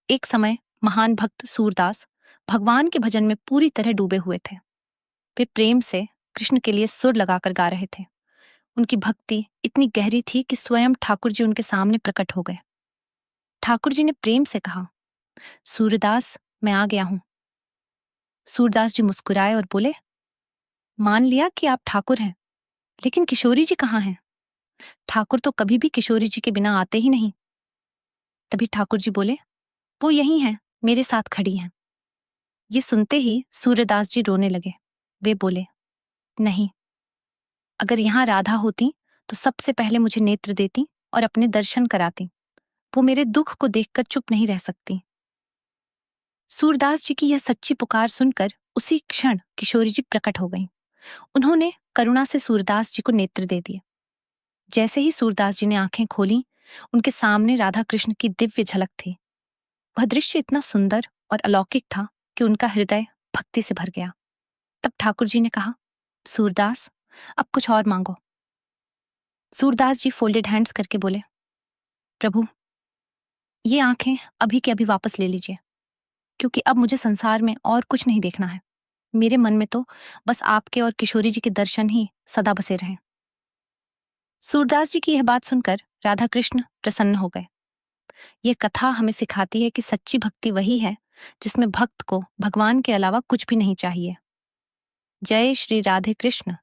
एक समय महान भक्त सूरदास भगवान के भजन में पूरी तरह डूबे हुए थे। वे प्रेम से कृष्ण के लिए सुर लगाकर गा रहे थे। उनकी भक्ति इतनी गहरी थी कि स्वयं ठाकुर जी उनके सामने प्रकट हो गए। ठाकुर जी ने प्रेम से कहा, सूरदास, मैं आ गया हूं। सूरदास जी मुस्कुराए और बोले, मान लिया कि आप ठाकुर हैं, लेकिन किशोरी जी कहाँ हैं? ठाकुर तो कभी भी किशोरी जी के बिना आते ही नहीं। तभी ठाकुर जी बोले, वो यही हैं, मेरे साथ खड़ी हैं। ये सुनते ही सूरदास जी रोने लगे। वे बोले, नहीं, अगर यहाँ राधा होती तो सबसे पहले मुझे नेत्र देती और अपने दर्शन कराती। वो मेरे दुख को देखकर चुप नहीं रह सकती। सूरदास जी की यह सच्ची पुकार सुनकर उसी क्षण किशोरी जी प्रकट हो गईं। उन्होंने करुणा से सूरदास जी को नेत्र दे दिए। जैसे ही सूरदास जी ने आंखें खोली, उनके सामने राधा कृष्ण की दिव्य झलक थी। वह दृश्य इतना सुंदर और अलौकिक था कि उनका हृदय भक्ति से भर गया। तब ठाकुर जी ने कहा, सूरदास, अब कुछ और मांगो। सूरदास जी फोल्डेड हैंड्स करके बोले, प्रभु, ये आंखें अभी के अभी वापस ले लीजिए, क्योंकि अब मुझे संसार में और कुछ नहीं देखना है। मेरे मन में तो बस आपके और किशोरी जी के दर्शन ही सदा बसे रहें। सूरदास जी की यह बात सुनकर राधा कृष्ण प्रसन्न हो गए। यह कथा हमें सिखाती है कि सच्ची भक्ति वही है जिसमें भक्त को भगवान के अलावा कुछ भी नहीं चाहिए। जय श्री राधे कृष्ण।